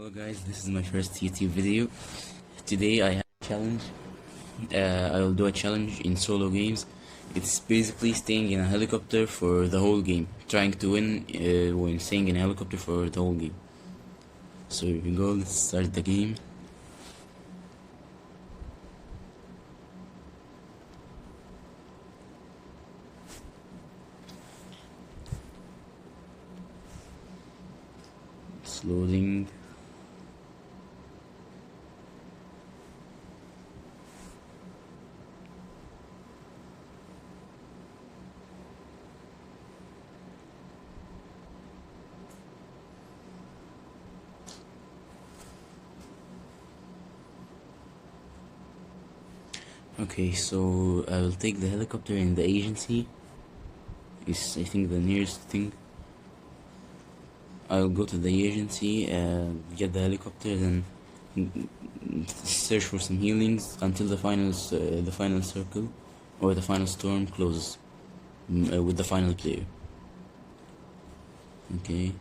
Hello guys, this is my first YouTube video. Today I have a challenge. I will do a challenge in solo games. It's basically staying in a helicopter for the whole game, trying to win when staying in a helicopter for the whole game. So here we go, let's start the game. It's loading. Okay, so I will take the helicopter in the agency. Is I think the nearest thing. I'll go to the agency, get the helicopter, then search for some healings until the final circle or the final storm closes with the final player. Okay.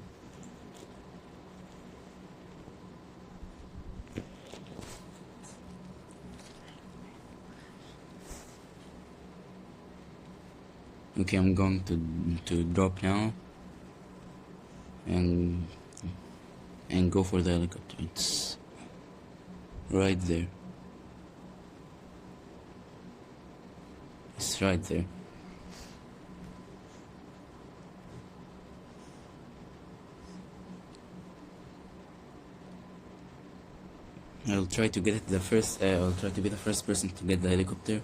Okay, I'm going to drop now and go for the helicopter. It's right there. It's right there. I'll try to get the first. I'll try to be the first person to get the helicopter.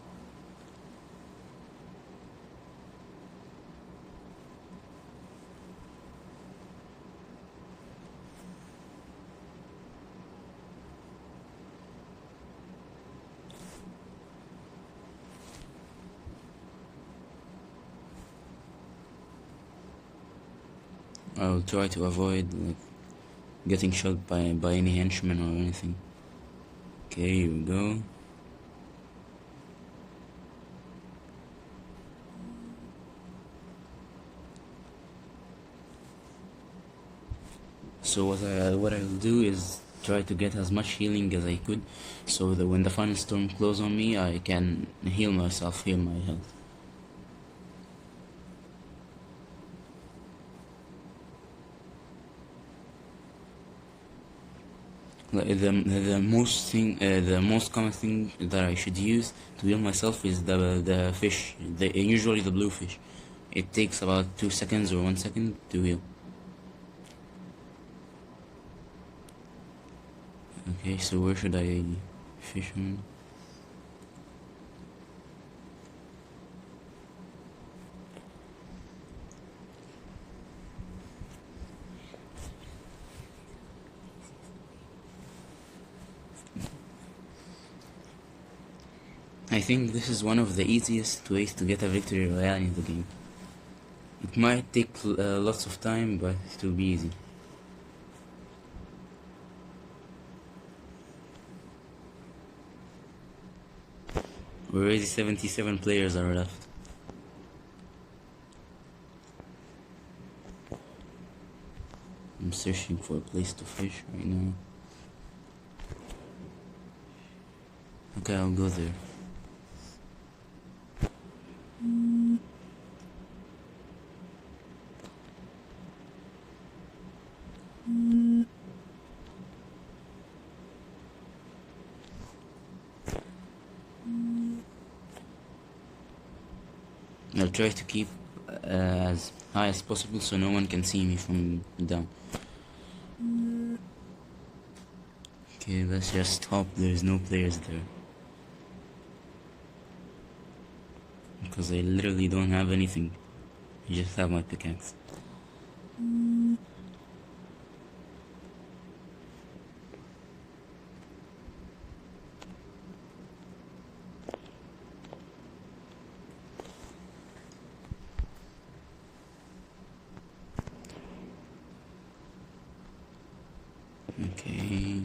I'll try to avoid getting shot by any henchman or anything. Okay, here we go. So what I'll do is try to get as much healing as I could, so that when the final storm closes on me, I can heal myself, heal my health. The most common thing that I should use to heal myself is the fish, usually the blue fish. It takes about 2 seconds or 1 second to heal. Okay, so where should I fish on? I think this is one of the easiest ways to get a victory royale in the game. It might take lots of time, but it will be easy. Already 77 players are left. I'm searching for a place to fish right now. Okay, I'll go there. I'll try to keep as high as possible so no one can see me from down. Okay, let's just hope there's no players there, because I literally don't have anything. I just have my pickaxe. Okay.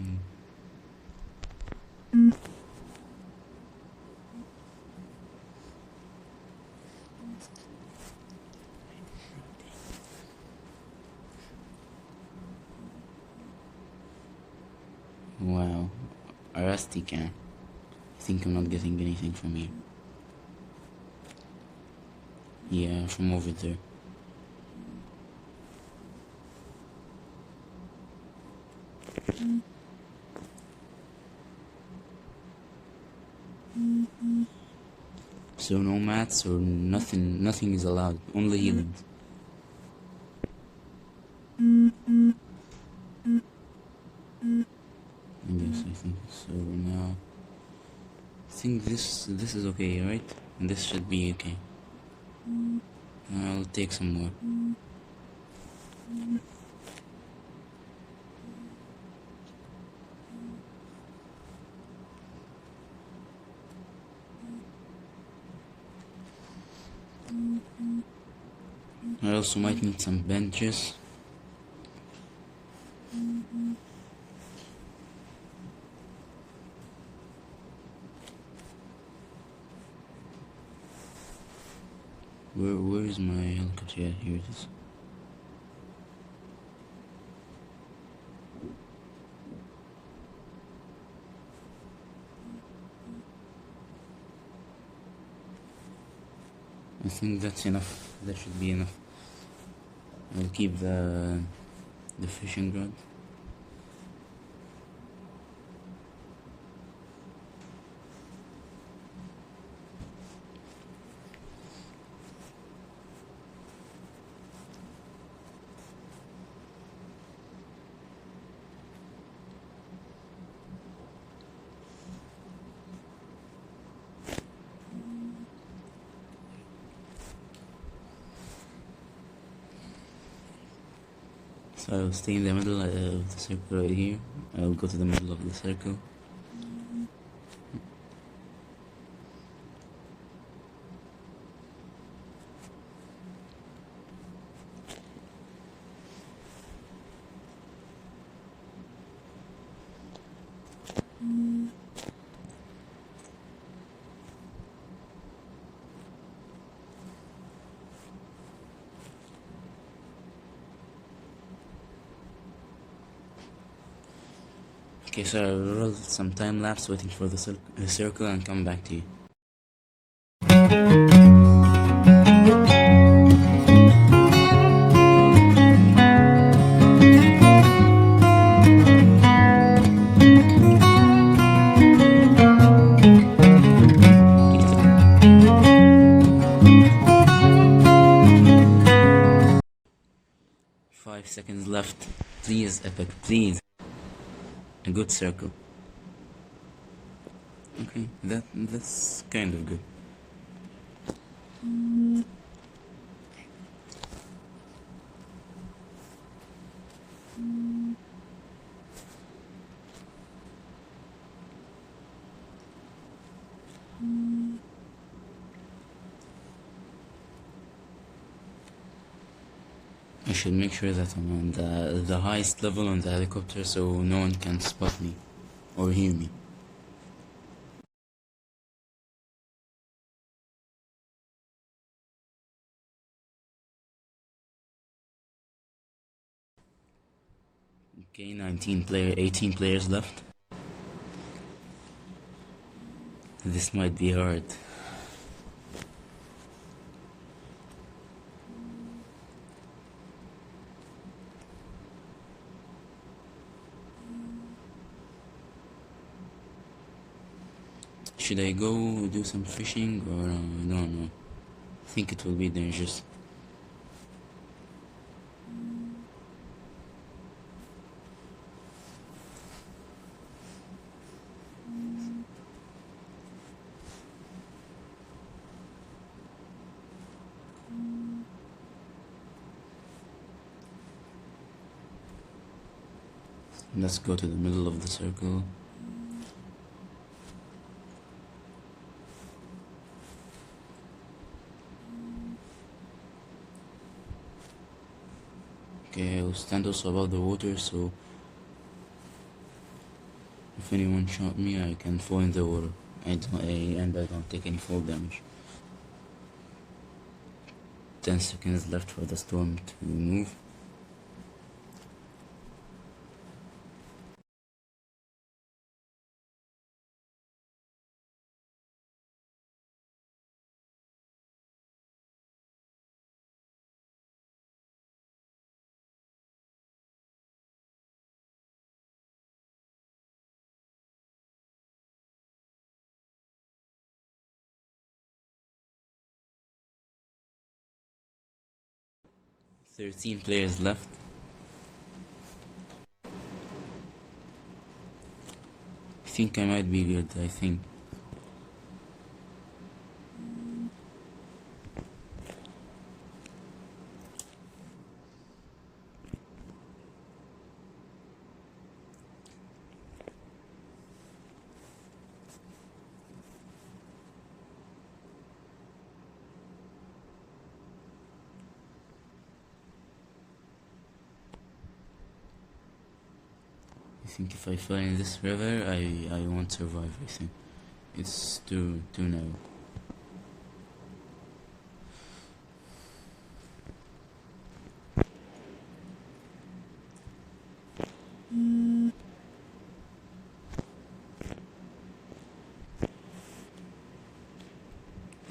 Wow, a rusty can. I think I'm not getting anything from here. Yeah, from over there. So no mats or nothing, nothing is allowed, only healing. Yes, I think so. Now, I think this is okay, right? This should be okay. I'll take some more. I also might need some benches. Where is my helicopter? Yeah, here it is. I think that's enough. That should be enough. I'll keep the fishing rod. So I'll stay in the middle of the circle right here. I'll go to the middle of the circle. Okay, so I'll roll some time lapse waiting for the circle and come back to you. 5 seconds left. Please, Epic, please. A good circle. Okay, that's kind of good. I should make sure that I'm on the highest level on the helicopter so no one can spot me or hear me. Okay, 18 players left. This might be hard. Should I go do some fishing or no? I think it will be dangerous. Let's go to the middle of the circle. Okay, I'll stand also above the water so if anyone shot me I can fall in the water and I don't take any fall damage. 10 seconds left for the storm to move. 13 players left. I think I might be good, I think. I think if I fall in this river, I won't survive, I think. It's too narrow.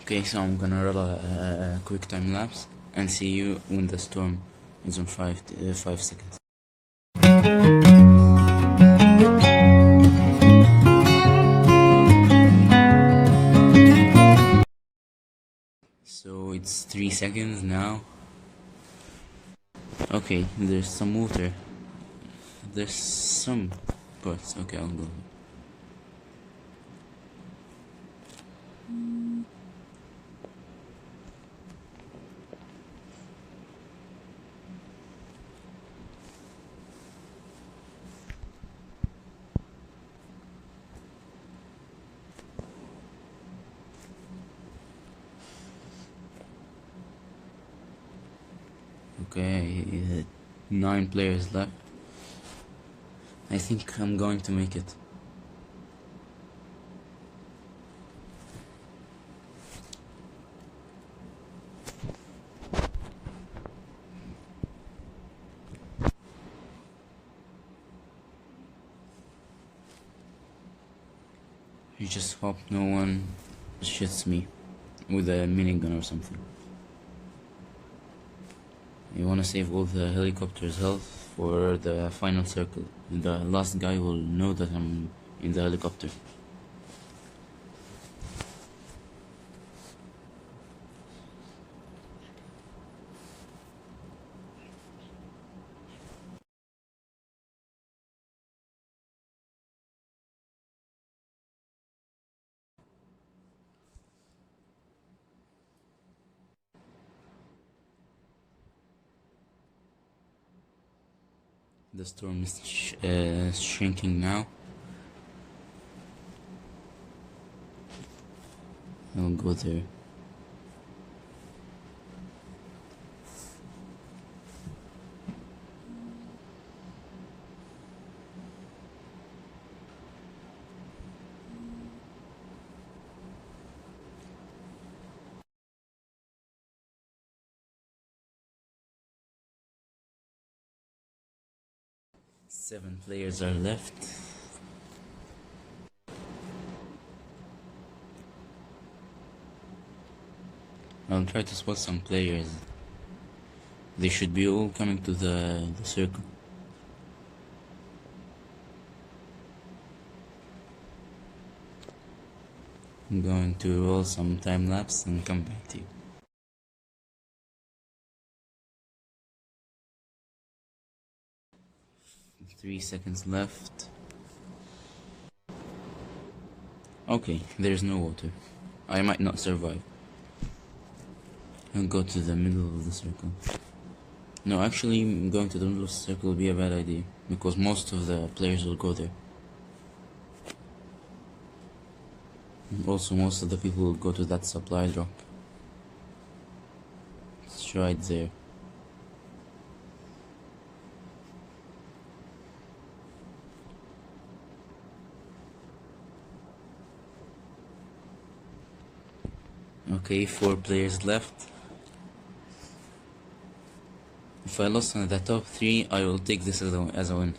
Okay, so I'm gonna roll a quick time lapse and see you when the storm is on 5 seconds. So it's 3 seconds now. Okay, there's some water. There's some parts. Okay, I'll go. Okay, 9 players left. I think I'm going to make it. You just hope no one shoots me with a minigun or something. You wanna save all the helicopter's health for the final circle. The last guy will know that I'm in the helicopter. The storm is shrinking now. I'll go there. Seven players are left. I'll try to spot some players. They should be all coming to the circle. I'm going to roll some time lapse and come back to you. 3 seconds left. Okay, there's no water. I might not survive. I'll go to the middle of the circle. No, actually, going to the middle of the circle will be a bad idea, because most of the players will go there. Also, most of the people will go to that supply drop. It's right there. Okay, 4 players left. If I lost on the top 3, I will take this as a win.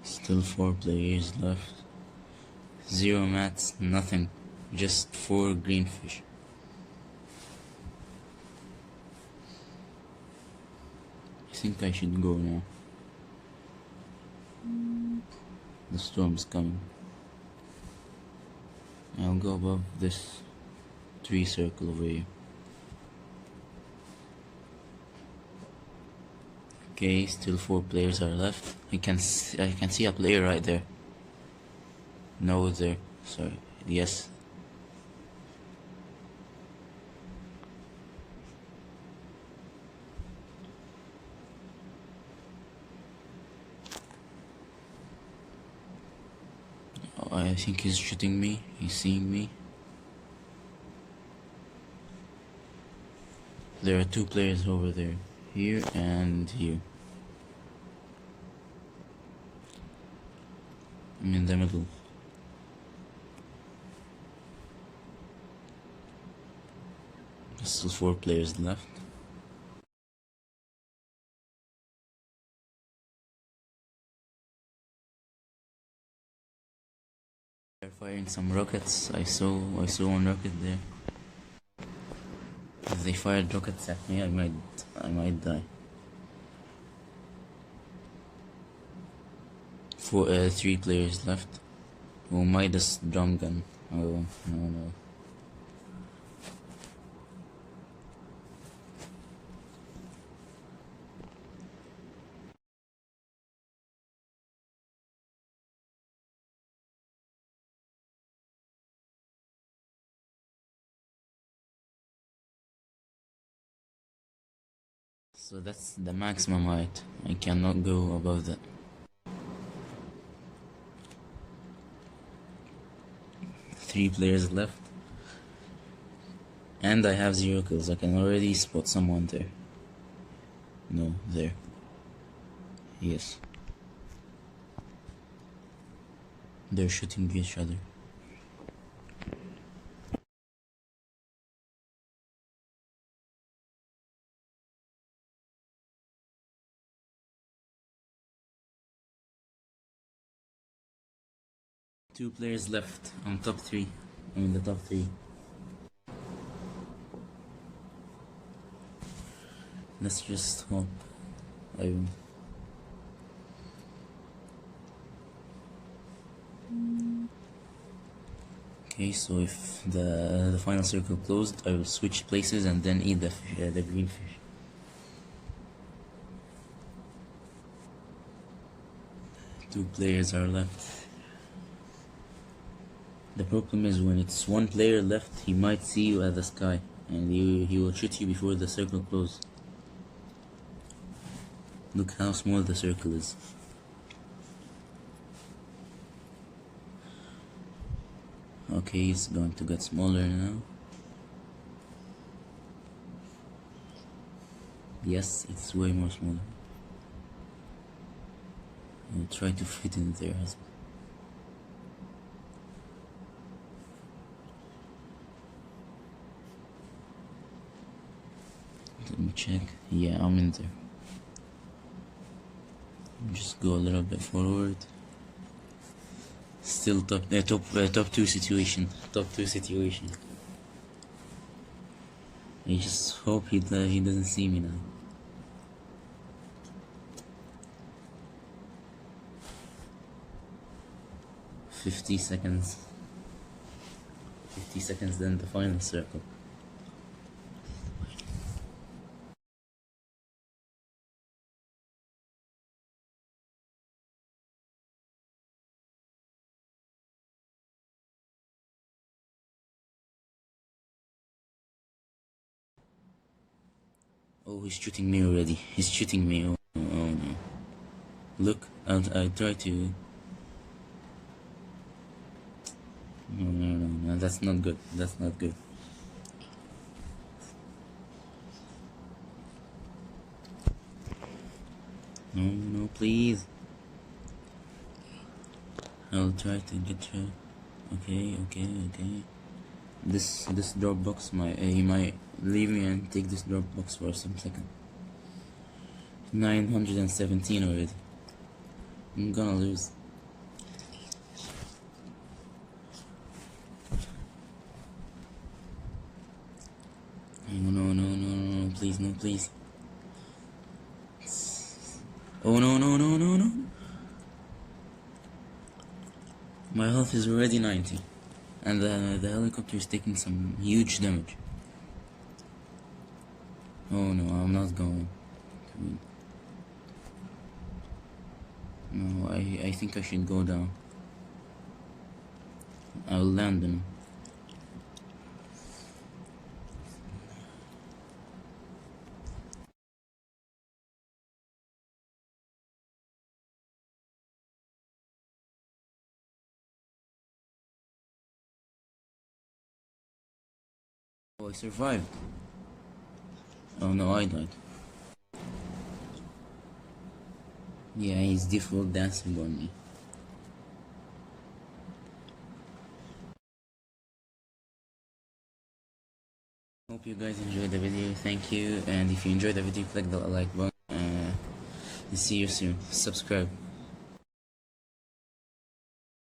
Still 4 players left. 0 mats, nothing. Just 4 green fish. I think I should go now. The storm's coming. I'll go above this tree circle over here. Okay, still 4 players are left. I can see a player right there. No, there. Sorry. Yes. Oh, I think he's shooting me. He's seeing me. There are 2 players over there. Here and here. I'm in the middle. There's still 4 players left. They're firing some rockets. I saw one rocket there. If they fired rockets at me, I might die. 3 players left. Oh, Midas drum gun. Oh, no. So that's the maximum height. I cannot go above that. 3 players left. And I have 0 kills. I can already spot someone there. No, there. Yes. They're shooting each other. Two players left on top 3. I mean the top 3. Let's just hope I win. Okay, so if the final circle closed, I will switch places and then eat the green fish. Two players are left. The problem is when it's 1 player left, he might see you at the sky, and he will shoot you before the circle closes. Look how small the circle is. Okay, it's going to get smaller now. Yes, it's way more smaller. I'll try to fit in there as well. Let me check. Yeah, I'm in there. Just go a little bit forward. Still top 2 situation. Top 2 situation. I just hope he doesn't see me now. $50 seconds. 50 seconds, then the final circle. Oh, he's shooting me already. He's shooting me. Oh no. Look, I try to. No, that's not good. That's not good. No, please. I'll try to get her. Okay. This Dropbox he might leave me and take this Dropbox for some second. 917 already. I'm gonna lose. No, please, no, please. Oh no. My health is already 90, and the helicopter is taking some huge damage. Oh no, I'm not going. No, I think I should go down. I'll land them. Oh, I survived. Oh no, I died. Yeah, he's default dancing on me. Hope you guys enjoyed the video. Thank you, and if you enjoyed the video, click the like button. See you soon. Subscribe.